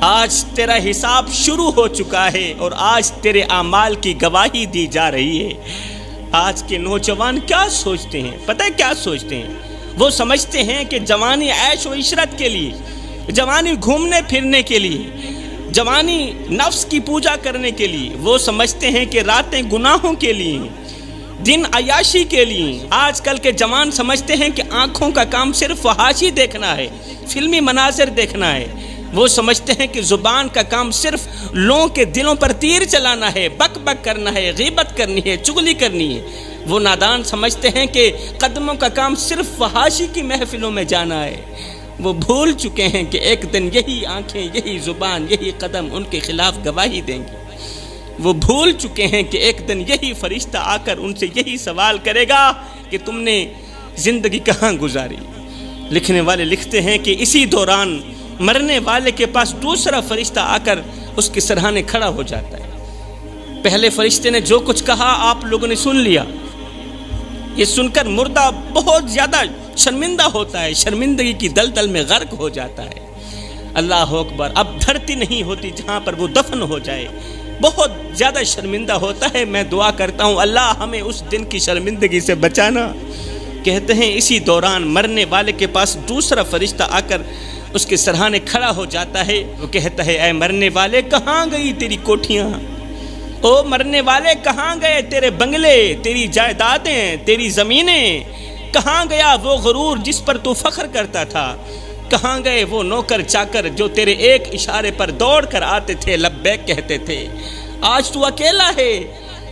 آج تیرا حساب شروع ہو چکا ہے اور آج تیرے اعمال کی گواہی دی جا رہی ہے۔ آج کے نوجوان کیا سوچتے ہیں؟ پتہ ہے کیا سوچتے ہیں؟ وہ سمجھتے ہیں کہ جوانی عیش و عشرت کے لیے، جوانی گھومنے پھرنے کے لیے، جوانی نفس کی پوجا کرنے کے لیے، وہ سمجھتے ہیں کہ راتیں گناہوں کے لیے، دن عیاشی کے لیے۔ آج کل کے جوان سمجھتے ہیں کہ آنکھوں کا کام صرف فحاشی دیکھنا ہے، فلمی مناظر دیکھنا ہے۔ وہ سمجھتے ہیں کہ زبان کا کام صرف لوگوں کے دلوں پر تیر چلانا ہے، بک بک کرنا ہے، غیبت کرنی ہے، چغلی کرنی ہے۔ وہ نادان سمجھتے ہیں کہ قدموں کا کام صرف فحاشی کی محفلوں میں جانا ہے۔ وہ بھول چکے ہیں کہ ایک دن یہی آنکھیں، یہی زبان، یہی قدم ان کے خلاف گواہی دیں گی۔ وہ بھول چکے ہیں کہ ایک دن یہی فرشتہ آ کر ان سے یہی سوال کرے گا کہ تم نے زندگی کہاں گزاری۔ لکھنے والے لکھتے ہیں کہ اسی دوران مرنے والے کے پاس دوسرا فرشتہ آ کر اس کے سرہانے کھڑا ہو جاتا ہے۔ پہلے فرشتے نے جو کچھ کہا آپ لوگوں نے سن لیا۔ یہ سن کر مردہ بہت زیادہ شرمندہ ہوتا ہے، شرمندگی کی دلدل میں غرق ہو جاتا ہے۔ اللہ اکبر، اب دھرتی نہیں ہوتی جہاں پر وہ دفن ہو جائے۔ بہت زیادہ شرمندہ ہوتا ہے۔ میں دعا کرتا ہوں اللہ ہمیں اس دن کی شرمندگی سے بچانا۔ کہتے ہیں اسی دوران مرنے والے کے پاس دوسرا فرشتہ آ کر اس کے سرہانے کھڑا ہو جاتا ہے۔ وہ کہتا ہے اے مرنے والے، کہاں گئی تیری کوٹھیاں؟ او مرنے والے، کہاں گئے تیرے بنگلے، تیری جائیدادیں، تیری زمینیں؟ کہاں گیا وہ غرور جس پر تو فخر کرتا تھا؟ کہاں گئے وہ نوکر چاکر جو تیرے ایک اشارے پر دوڑ کر آتے تھے، لبیک کہتے تھے؟ آج تو اکیلا ہے،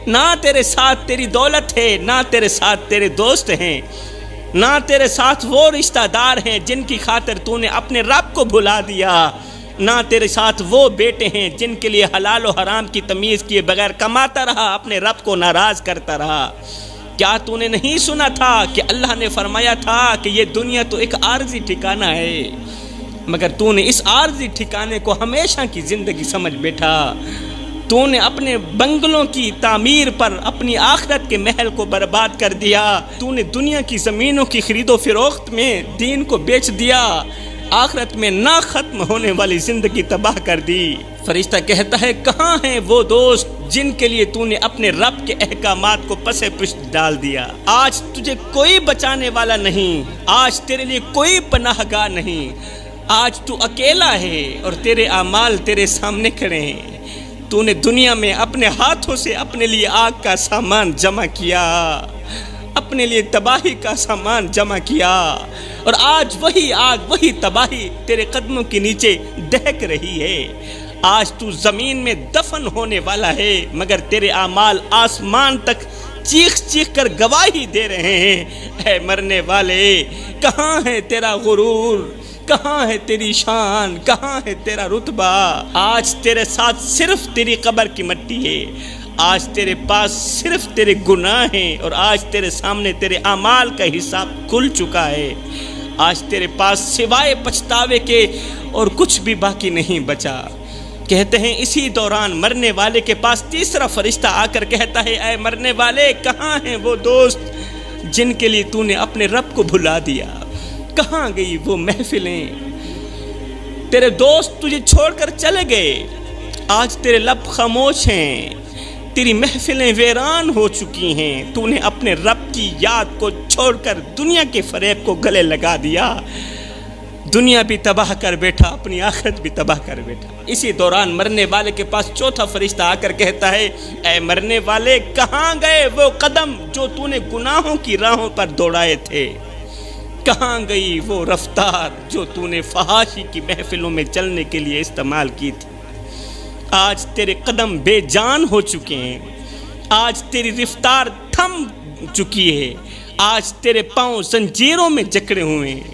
نہ تیرے ساتھ تیری دولت ہے، نہ تیرے ساتھ تیرے دوست ہیں، نہ تیرے ساتھ وہ رشتہ دار ہیں جن کی خاطر تو نے اپنے رب کو بھلا دیا، نہ تیرے ساتھ وہ بیٹے ہیں جن کے لیے حلال و حرام کی تمیز کیے بغیر کماتا رہا، اپنے رب کو ناراض کرتا رہا۔ کیا تو نے نہیں سنا تھا کہ اللہ نے فرمایا تھا کہ یہ دنیا تو ایک عارضی ٹھکانہ ہے، مگر تو نے اس عارضی ٹھکانے کو ہمیشہ کی زندگی سمجھ بیٹھا۔ تو نے اپنے بنگلوں کی تعمیر پر اپنی آخرت کے محل کو برباد کر دیا۔ تو نے دنیا کی زمینوں کی خرید و فروخت میں دین کو بیچ دیا، آخرت میں نہ ختم ہونے والی زندگی تباہ کر دی۔ فرشتہ کہتا ہے کہاں ہیں وہ دوست جن کے لیے تو نے اپنے رب کے احکامات کو پسے پشت ڈال دیا؟ آج تجھے کوئی بچانے والا نہیں، آج تیرے لیے کوئی پناہ گاہ نہیں، آج تو اکیلا ہے اور تیرے اعمال تیرے سامنے کھڑے ہیں۔ تو نے دنیا میں اپنے ہاتھوں سے اپنے لیے آگ کا سامان جمع کیا، اپنے لیے تباہی کا سامان جمع کیا، اور آج وہی آگ، وہی تباہی تیرے قدموں کے نیچے دہک رہی ہے۔ آج تو زمین میں دفن ہونے والا ہے، مگر تیرے اعمال آسمان تک چیخ چیخ کر گواہی دے رہے ہیں۔ اے مرنے والے، کہاں ہے تیرا غرور؟ کہاں ہے تیری شان؟ کہاں ہے تیرا رتبہ؟ آج تیرے ساتھ صرف تیری قبر کی مٹی ہے، آج تیرے پاس صرف تیرے گناہ ہیں، اور آج تیرے سامنے تیرے اعمال کا حساب کھل چکا ہے۔ آج تیرے پاس سوائے پچھتاوے کے اور کچھ بھی باقی نہیں بچا۔ کہتے ہیں اسی دوران مرنے والے کے پاس تیسرا فرشتہ آ کر کہتا ہے اے مرنے والے، کہاں ہیں وہ دوست جن کے لیے تو نے اپنے رب کو بھلا دیا؟ کہاں گئی وہ محفلیں؟ تیرے دوست تجھے چھوڑ کر چلے گئے، آج تیرے لب خاموش ہیں، تیری محفلیں ویران ہو چکی ہیں۔ تو نے اپنے رب کی یاد کو چھوڑ کر دنیا کے فریب کو گلے لگا دیا، دنیا بھی تباہ کر بیٹھا، اپنی آخرت بھی تباہ کر بیٹھا۔ اسی دوران مرنے والے کے پاس چوتھا فرشتہ آ کر کہتا ہے اے مرنے والے، کہاں گئے وہ قدم جو تو نے گناہوں کی راہوں پر دوڑائے تھے؟ کہاں گئی وہ رفتار جو تو نے فحاشی کی محفلوں میں چلنے کے لیے استعمال کی تھی؟ آج تیرے قدم بے جان ہو چکے ہیں، آج تیری رفتار تھم چکی ہے، آج تیرے پاؤں زنجیروں میں جکڑے ہوئے ہیں۔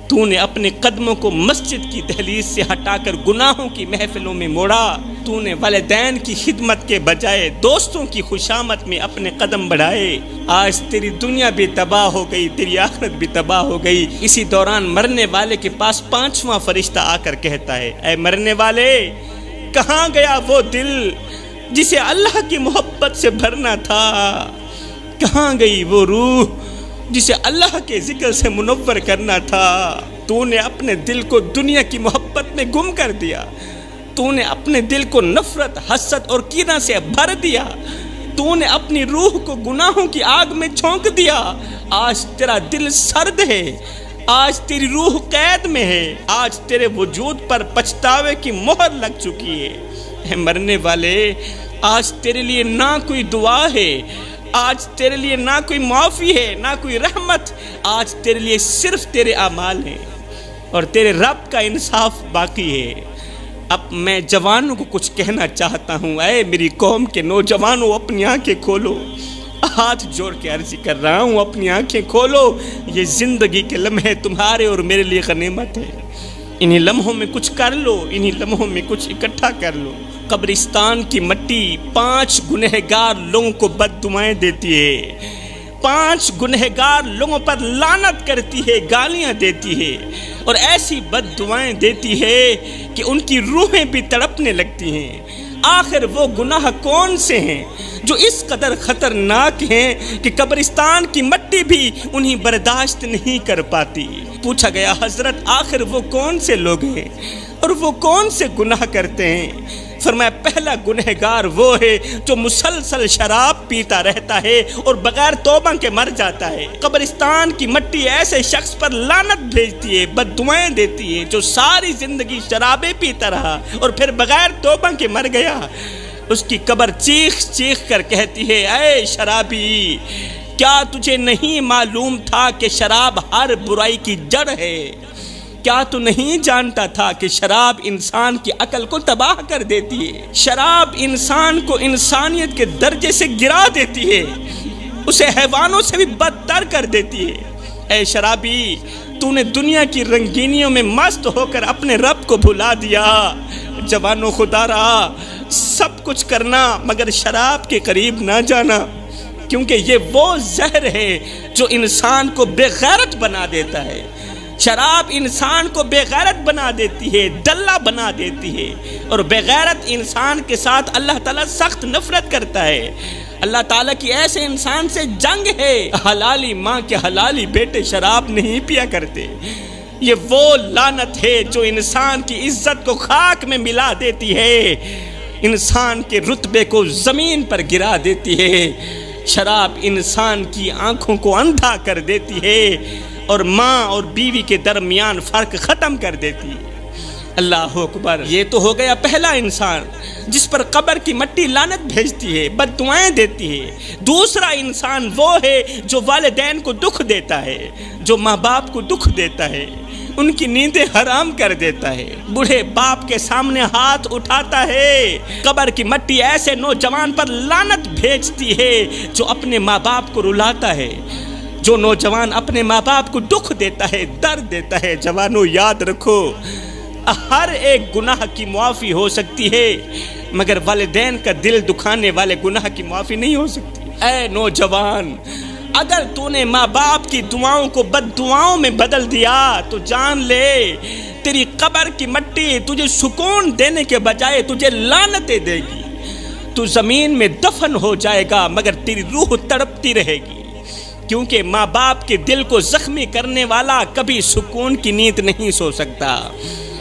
تو نے اپنے قدموں کو مسجد کی دہلیز سے ہٹا کر گناہوں کی محفلوں میں موڑا۔ تو نے والدین کی خدمت کے بجائے دوستوں کی خوشامد میں اپنے قدم بڑھائے۔ آج تیری دنیا بھی تباہ ہو گئی، تیری آخرت بھی تباہ ہو گئی۔ اسی دوران مرنے والے کے پاس پانچواں فرشتہ آ کر کہتا ہے اے مرنے والے، کہاں گیا وہ دل جسے اللہ کی محبت سے بھرنا تھا؟ کہاں گئی وہ روح جسے اللہ کے ذکر سے منور کرنا تھا؟ تو نے اپنے دل کو دنیا کی محبت میں گم کر دیا، تو نے اپنے دل کو نفرت، حسد اور کینہ سے بھر دیا، تو نے اپنی روح کو گناہوں کی آگ میں جھونک دیا۔ آج تیرا دل سرد ہے، آج تیری روح قید میں ہے، آج تیرے وجود پر پچھتاوے کی مہر لگ چکی ہے۔ اے مرنے والے، آج تیرے لیے نہ کوئی دعا ہے، آج تیرے لیے نہ کوئی معافی ہے، نہ کوئی رحمت، آج تیرے لیے صرف تیرے اعمال ہیں اور تیرے رب کا انصاف باقی ہے۔ اب میں جوانوں کو کچھ کہنا چاہتا ہوں، اے میری قوم کے نوجوانوں، اپنی آنکھیں کھولو، ہاتھ جوڑ کے عرض کر رہا ہوں، اپنی آنکھیں کھولو۔ یہ زندگی کے لمحے تمہارے اور میرے لیے غنیمت ہے، انہی لمحوں میں کچھ کر لو، انہی لمحوں میں کچھ اکٹھا کر لو۔ قبرستان کی مٹی 5 گنہگار لوگوں کو بد دعائیں دیتی ہے، 5 گنہگار لوگوں پر لعنت کرتی ہے، گالیاں دیتی ہے اور ایسی بد دعائیں دیتی ہے کہ ان کی روحیں بھی تڑپنے لگتی ہیں۔ آخر وہ گناہ کون سے ہیں جو اس قدر خطرناک ہیں کہ قبرستان کی مٹی بھی انہیں برداشت نہیں کر پاتی؟ پوچھا گیا، حضرت آخر وہ کون سے لوگ ہیں اور وہ کون سے گناہ کرتے ہیں؟ فرمایا، پہلا گنہگار وہ ہے جو مسلسل شراب پیتا رہتا ہے اور بغیر توبہ کے مر جاتا ہے۔ قبرستان کی مٹی ایسے شخص پر لعنت بھیجتی ہے، بد دعائیں دیتی ہے جو ساری زندگی شرابیں پیتا رہا اور پھر بغیر توبہ کے مر گیا۔ اس کی قبر چیخ چیخ کر کہتی ہے، اے شرابی، کیا تجھے نہیں معلوم تھا کہ شراب ہر برائی کی جڑ ہے؟ کیا تو نہیں جانتا تھا کہ شراب انسان کی عقل کو تباہ کر دیتی ہے؟ شراب انسان کو انسانیت کے درجے سے گرا دیتی ہے، اسے حیوانوں سے بھی بدتر کر دیتی ہے۔ اے شرابی، تو نے دنیا کی رنگینیوں میں مست ہو کر اپنے رب کو بھلا دیا۔ جوانوں، خدا را، سب کچھ کرنا مگر شراب کے قریب نہ جانا، کیونکہ یہ وہ زہر ہے جو انسان کو بے غیرت بنا دیتا ہے۔ شراب انسان کو بے غیرت بنا دیتی ہے، دلہ بنا دیتی ہے، اور بے غیرت انسان کے ساتھ اللہ تعالیٰ سخت نفرت کرتا ہے۔ اللہ تعالیٰ کی ایسے انسان سے جنگ ہے۔ حلالی ماں کے حلالی بیٹے شراب نہیں پیا کرتے۔ یہ وہ لعنت ہے جو انسان کی عزت کو خاک میں ملا دیتی ہے، انسان کے رتبے کو زمین پر گرا دیتی ہے۔ شراب انسان کی آنکھوں کو اندھا کر دیتی ہے اور ماں اور بیوی کے درمیان فرق ختم کر دیتی ہے۔ اللہ اکبر۔ یہ تو ہو گیا پہلا انسان جس پر قبر کی مٹی لعنت بھیجتی ہے، بد دعائیں دیتی ہے۔ دوسرا انسان وہ ہے جو والدین کو دکھ دیتا ہے، جو ماں باپ کو دکھ دیتا ہے، ان کی نیندیں حرام کر دیتا ہے، بوڑھے باپ کے سامنے ہاتھ اٹھاتا ہے۔ قبر کی مٹی ایسے نوجوان پر لعنت بھیجتی ہے جو اپنے ماں باپ کو رلاتا ہے، جو نوجوان اپنے ماں باپ کو دکھ دیتا ہے، درد دیتا ہے۔ جوانوں، یاد رکھو، ہر ایک گناہ کی معافی ہو سکتی ہے مگر والدین کا دل دکھانے والے گناہ کی معافی نہیں ہو سکتی۔ اے نوجوان، اگر تو نے ماں باپ کی دعاؤں کو بد دعاؤں میں بدل دیا تو جان لے تیری قبر کی مٹی تجھے سکون دینے کے بجائے تجھے لعنتیں دے گی۔ تو زمین میں دفن ہو جائے گا مگر تیری روح تڑپتی رہے گی، کیونکہ ماں باپ کے دل کو زخمی کرنے والا کبھی سکون کی نیند نہیں سو سکتا،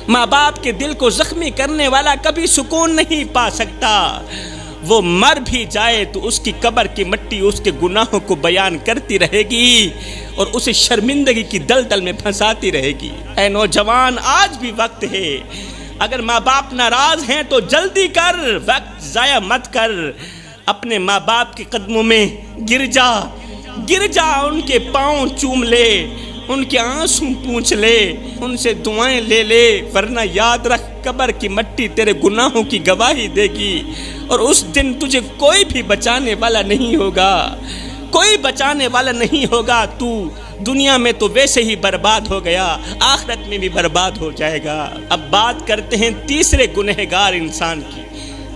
ماں باپ کے دل کو زخمی کرنے والا کبھی سکون نہیں پا سکتا۔ وہ مر بھی جائے تو اس کی قبر کی مٹی اس کے گناہوں کو بیان کرتی رہے گی اور اسے شرمندگی کی دلدل میں پھنساتی رہے گی۔ اے نوجوان، آج بھی وقت ہے، اگر ماں باپ ناراض ہیں تو جلدی کر، وقت ضائع مت کر، اپنے ماں باپ کے قدموں میں گر جا، ان کے پاؤں چوم لے، ان کے آنسو پونچھ لے، ان سے دعائیں لے لے، ورنہ یاد رکھ قبر کی مٹی تیرے گناہوں کی گواہی دے گی اور اس دن تجھے کوئی بھی بچانے والا نہیں ہوگا، کوئی بچانے والا نہیں ہوگا۔ تو دنیا میں تو ویسے ہی برباد ہو گیا، آخرت میں بھی برباد ہو جائے گا۔ اب بات کرتے ہیں تیسرے گنہگار انسان کی۔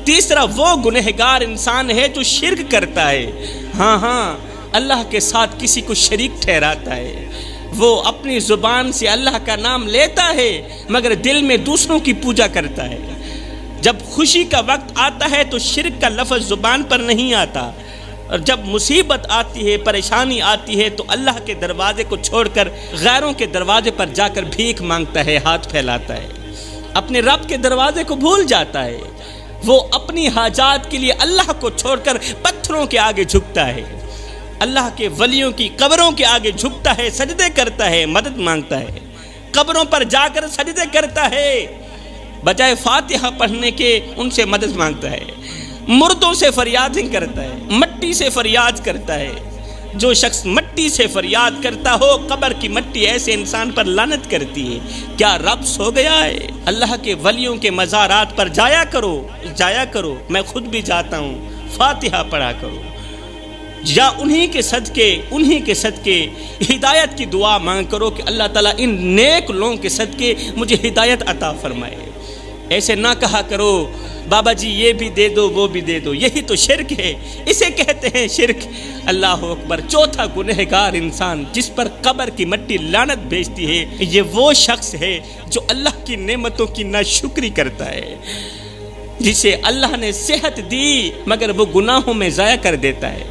تیسرا وہ گنہگار انسان ہے جو شرک کرتا ہے، ہاں اللہ کے ساتھ کسی کو شریک ٹھہراتا ہے۔ وہ اپنی زبان سے اللہ کا نام لیتا ہے مگر دل میں دوسروں کی پوجا کرتا ہے۔ جب خوشی کا وقت آتا ہے تو شرک کا لفظ زبان پر نہیں آتا، اور جب مصیبت آتی ہے، پریشانی آتی ہے تو اللہ کے دروازے کو چھوڑ کر غیروں کے دروازے پر جا کر بھیک مانگتا ہے، ہاتھ پھیلاتا ہے۔ اپنے رب کے دروازے کو بھول جاتا ہے، وہ اپنی حاجات کے لیے اللہ کو چھوڑ کر پتھروں کے آگے جھکتا ہے، اللہ کے ولیوں کی قبروں کے آگے جھکتا ہے، سجدے کرتا ہے، مدد مانگتا ہے، قبروں پر جا کر سجدے کرتا ہے، بجائے فاتحہ پڑھنے کے ان سے مدد مانگتا ہے، مردوں سے فریادیں کرتا ہے، مٹی سے فریاد کرتا ہے۔ جو شخص مٹی سے فریاد کرتا ہو، قبر کی مٹی ایسے انسان پر لعنت کرتی ہے۔ کیا رب سو گیا ہے؟ اللہ کے ولیوں کے مزارات پر جایا کرو، میں خود بھی جاتا ہوں، فاتحہ پڑھا کرو، یا انہی کے صدقے ہدایت کی دعا مانگ کرو کہ اللہ تعالیٰ ان نیک لوگوں کے صدقے مجھے ہدایت عطا فرمائے۔ ایسے نہ کہا کرو بابا جی یہ بھی دے دو وہ بھی دے دو، یہی تو شرک ہے، اسے کہتے ہیں شرک۔ اللہ اکبر۔ چوتھا گنہگار انسان جس پر قبر کی مٹی لعنت بھیجتی ہے، یہ وہ شخص ہے جو اللہ کی نعمتوں کی ناشکری کرتا ہے، جسے اللہ نے صحت دی مگر وہ گناہوں میں ضائع کر دیتا ہے،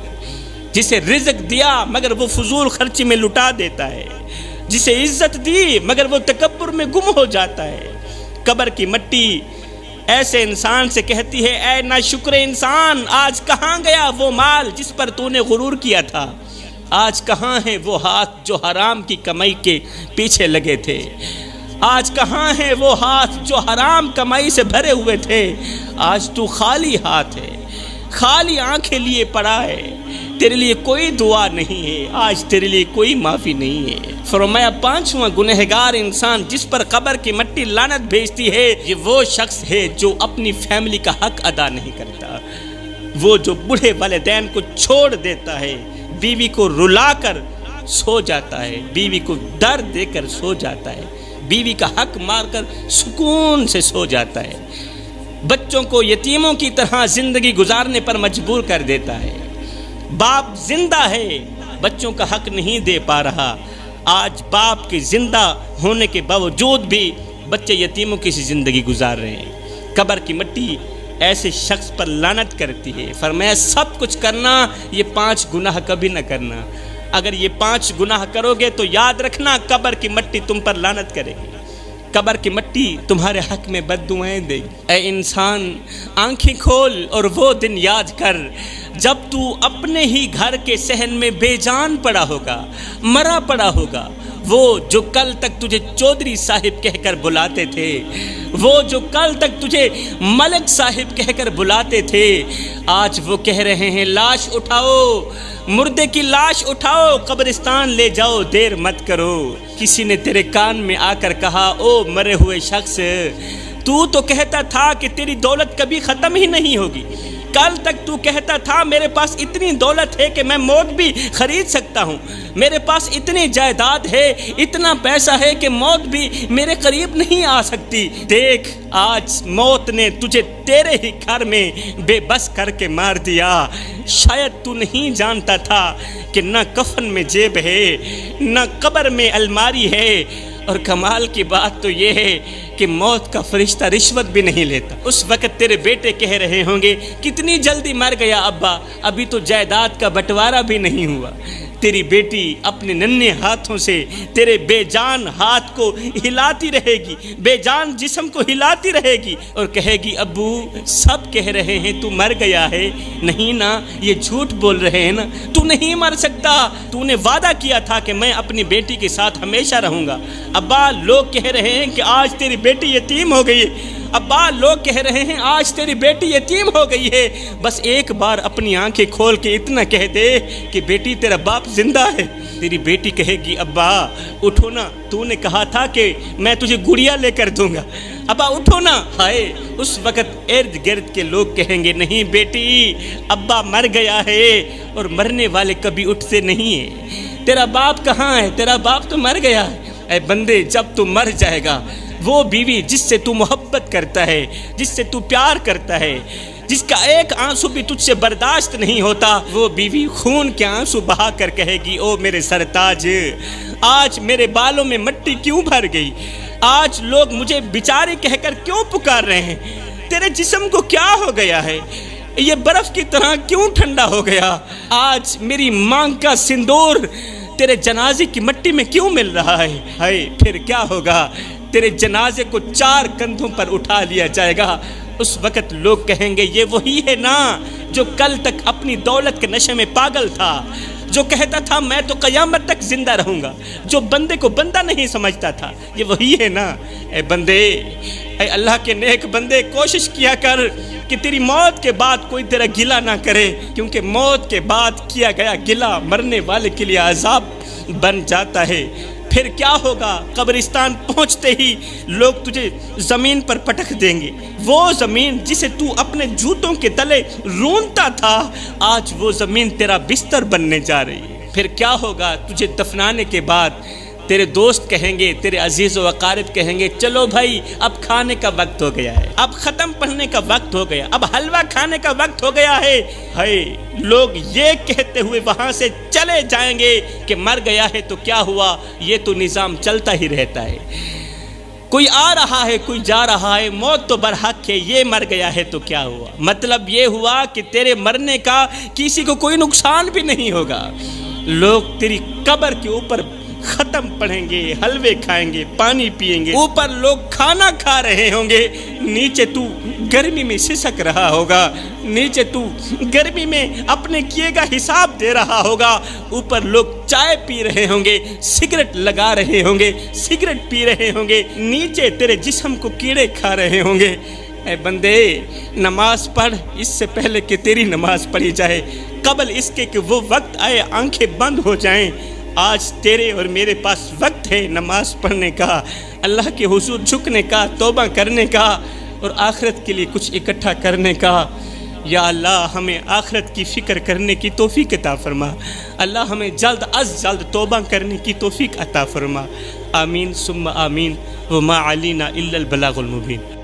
جسے رزق دیا مگر وہ فضول خرچی میں لٹا دیتا ہے، جسے عزت دی مگر وہ تکبر میں گم ہو جاتا ہے۔ قبر کی مٹی ایسے انسان سے کہتی ہے، اے ناشکر انسان، آج کہاں گیا وہ مال جس پر تو نے غرور کیا تھا؟ آج کہاں ہے وہ ہاتھ جو حرام کی کمائی کے پیچھے لگے تھے؟ آج کہاں ہے وہ ہاتھ جو حرام کمائی سے بھرے ہوئے تھے؟ آج تو خالی ہاتھ ہے، خالی آنکھیں لیے پڑا ہے، تیرے لیے کوئی دعا نہیں ہے، آج تیرے لیے کوئی معافی نہیں ہے۔ فرمایا پانچواں گنہگار انسان جس پر قبر کی مٹی لعنت بھیجتی ہے، یہ وہ شخص ہے جو اپنی فیملی کا حق ادا نہیں کرتا، وہ جو بوڑھے والدین کو چھوڑ دیتا ہے، بیوی کو رلا کر سو جاتا ہے، بیوی کو درد دے کر سو جاتا ہے، بیوی کا حق مار کر سکون سے سو جاتا ہے، بچوں کو یتیموں کی طرح زندگی گزارنے پر مجبور کر دیتا ہے۔ باپ زندہ ہے، بچوں کا حق نہیں دے پا رہا، آج باپ کے زندہ ہونے کے باوجود بھی بچے یتیموں کی سی زندگی گزار رہے ہیں۔ قبر کی مٹی ایسے شخص پر لعنت کرتی ہے۔ فرمایا سب کچھ کرنا، یہ 5 گناہ کبھی نہ کرنا۔ اگر یہ 5 گناہ کرو گے تو یاد رکھنا قبر کی مٹی تم پر لعنت کرے گی، قبر کی مٹی تمہارے حق میں بد دعائیں دے گی۔ اے انسان، آنکھیں کھول اور وہ دن یاد کر جب تو اپنے ہی گھر کے صحن میں بے جان پڑا ہوگا، مرا پڑا ہوگا۔ وہ جو کل تک تجھے چودھری صاحب کہہ کر بلاتے تھے، وہ جو کل تک تجھے ملک صاحب کہہ کر بلاتے تھے، آج وہ کہہ رہے ہیں لاش اٹھاؤ، مردے کی لاش اٹھاؤ، قبرستان لے جاؤ، دیر مت کرو۔ کسی نے تیرے کان میں آ کر کہا، او مرے ہوئے شخص، تو کہتا تھا کہ تیری دولت کبھی ختم ہی نہیں ہوگی، کل تک تو کہتا تھا میرے پاس اتنی دولت ہے کہ میں موت بھی خرید سکتا ہوں، میرے پاس اتنی جائیداد ہے، اتنا پیسہ ہے کہ موت بھی میرے قریب نہیں آ سکتی۔ دیکھ آج موت نے تجھے تیرے ہی گھر میں بے بس کر کے مار دیا۔ شاید تو نہیں جانتا تھا کہ نہ کفن میں جیب ہے، نہ قبر میں الماری ہے، اور کمال کی بات تو یہ ہے کہ موت کا فرشتہ رشوت بھی نہیں لیتا۔ اس وقت تیرے بیٹے کہہ رہے ہوں گے کتنی جلدی مر گیا ابا، ابھی تو جائیداد کا بٹوارا بھی نہیں ہوا۔ تیری بیٹی اپنے ننھے ہاتھوں سے تیرے بے جان ہاتھ کو ہلاتی رہے گی، بے جان جسم کو ہلاتی رہے گی اور کہے گی ابو سب کہہ رہے ہیں تو مر گیا ہے، نہیں نا، یہ جھوٹ بول رہے ہیں نا، تو نہیں مر سکتا، تو نے وعدہ کیا تھا کہ میں اپنی بیٹی کے ساتھ ہمیشہ رہوں گا۔ ابا لوگ کہہ رہے ہیں کہ آج تیری بیٹی یتیم ہو گئی ہے، ابا لوگ کہہ رہے ہیں آج تیری بیٹی یتیم ہو گئی ہے، بس ایک بار اپنی آنکھیں کھول کے اتنا کہہ دے کہ بیٹی تیرا باپ زندہ ہے۔ تیری بیٹی کہے گی ابا اٹھو نا، تو نے کہا تھا کہ میں تجھے گڑیا لے کر دوں گا، ابا اٹھو نا۔ ہائے اس وقت ارد گرد کے لوگ کہیں گے نہیں بیٹی، ابا مر گیا ہے، اور مرنے والے کبھی اٹھتے نہیں ہیں، تیرا باپ کہاں ہے، تیرا باپ تو مر گیا ہے۔ اے بندے جب تو مر جائے گا، وہ بیوی جس سے تو محبت کرتا ہے، جس سے تو پیار کرتا ہے، جس کا ایک آنسو بھی تجھ سے برداشت نہیں ہوتا، وہ بیوی خون کے آنسو بہا کر کہے گی او میرے سرتاج، آج میرے بالوں میں مٹی کیوں بھر گئی، آج لوگ مجھے بیچاری کہہ کر کیوں پکار رہے ہیں، تیرے جسم کو کیا ہو گیا ہے، یہ برف کی طرح کیوں ٹھنڈا ہو گیا، آج میری مانگ کا سندور تیرے جنازے کی مٹی میں کیوں مل رہا ہے۔ ہائے پھر کیا ہوگا، تیرے جنازے کو 4 کندھوں پر اٹھا لیا جائے گا، اس وقت لوگ کہیں گے یہ وہی ہے نا جو کل تک اپنی دولت کے نشے میں پاگل تھا، جو کہتا تھا میں تو قیامت تک زندہ رہوں گا، جو بندے کو بندہ نہیں سمجھتا تھا، یہ وہی ہے نا۔ اے بندے، اے اللہ کے نیک بندے، کوشش کیا کر کہ تیری موت کے بعد کوئی تیرا گلہ نہ کرے، کیونکہ موت کے بعد کیا گیا گلہ مرنے والے کے لیے عذاب بن جاتا ہے۔ پھر کیا ہوگا؟ قبرستان پہنچتے ہی لوگ تجھے زمین پر پٹک دیں گے، وہ زمین جسے تو اپنے جوتوں کے تلے رونتا تھا، آج وہ زمین تیرا بستر بننے جا رہی ہے۔ پھر کیا ہوگا؟ تجھے دفنانے کے بعد تیرے دوست کہیں گے، تیرے عزیز و اقارب کہیں گے چلو بھائی اب کھانے کا وقت ہو گیا ہے، اب ختم پڑھنے کا وقت ہو گیا، اب حلوہ کھانے کا وقت ہو گیا ہے۔ ہائے، لوگ یہ کہتے ہوئے وہاں سے چلے جائیں گے کہ مر گیا ہے تو کیا ہوا، یہ تو نظام چلتا ہی رہتا ہے، کوئی آ رہا ہے کوئی جا رہا ہے، موت تو برحق ہے، یہ مر گیا ہے تو کیا ہوا۔ مطلب یہ ہوا کہ تیرے مرنے کا کسی کو کوئی نقصان بھی نہیں ہوگا۔ لوگ تیری قبر کے اوپر ختم پڑھیں گے، حلوے کھائیں گے، پانی پیئیں گے، اوپر لوگ کھانا کھا رہے ہوں گے، نیچے تو گرمی میں سسک رہا ہوگا، نیچے تو گرمی میں اپنے کیے گا حساب دے رہا ہوگا، اوپر لوگ چائے پی رہے ہوں گے، سگریٹ لگا رہے ہوں گے، سگریٹ پی رہے ہوں گے، نیچے تیرے جسم کو کیڑے کھا رہے ہوں گے۔ اے بندے، نماز پڑھ اس سے پہلے کہ تیری نماز پڑھی جائے، قبل اس کے کہ وہ وقت آئے آنکھیں بند ہو جائیں۔ آج تیرے اور میرے پاس وقت ہے نماز پڑھنے کا، اللہ کے حضور جھکنے کا، توبہ کرنے کا اور آخرت کے لیے کچھ اکٹھا کرنے کا۔ یا اللہ ہمیں آخرت کی فکر کرنے کی توفیق عطا فرما، اللہ ہمیں جلد از جلد توبہ کرنے کی توفیق عطا فرما۔ آمین ثم آمین، وما علینا الا البلاغ المبین۔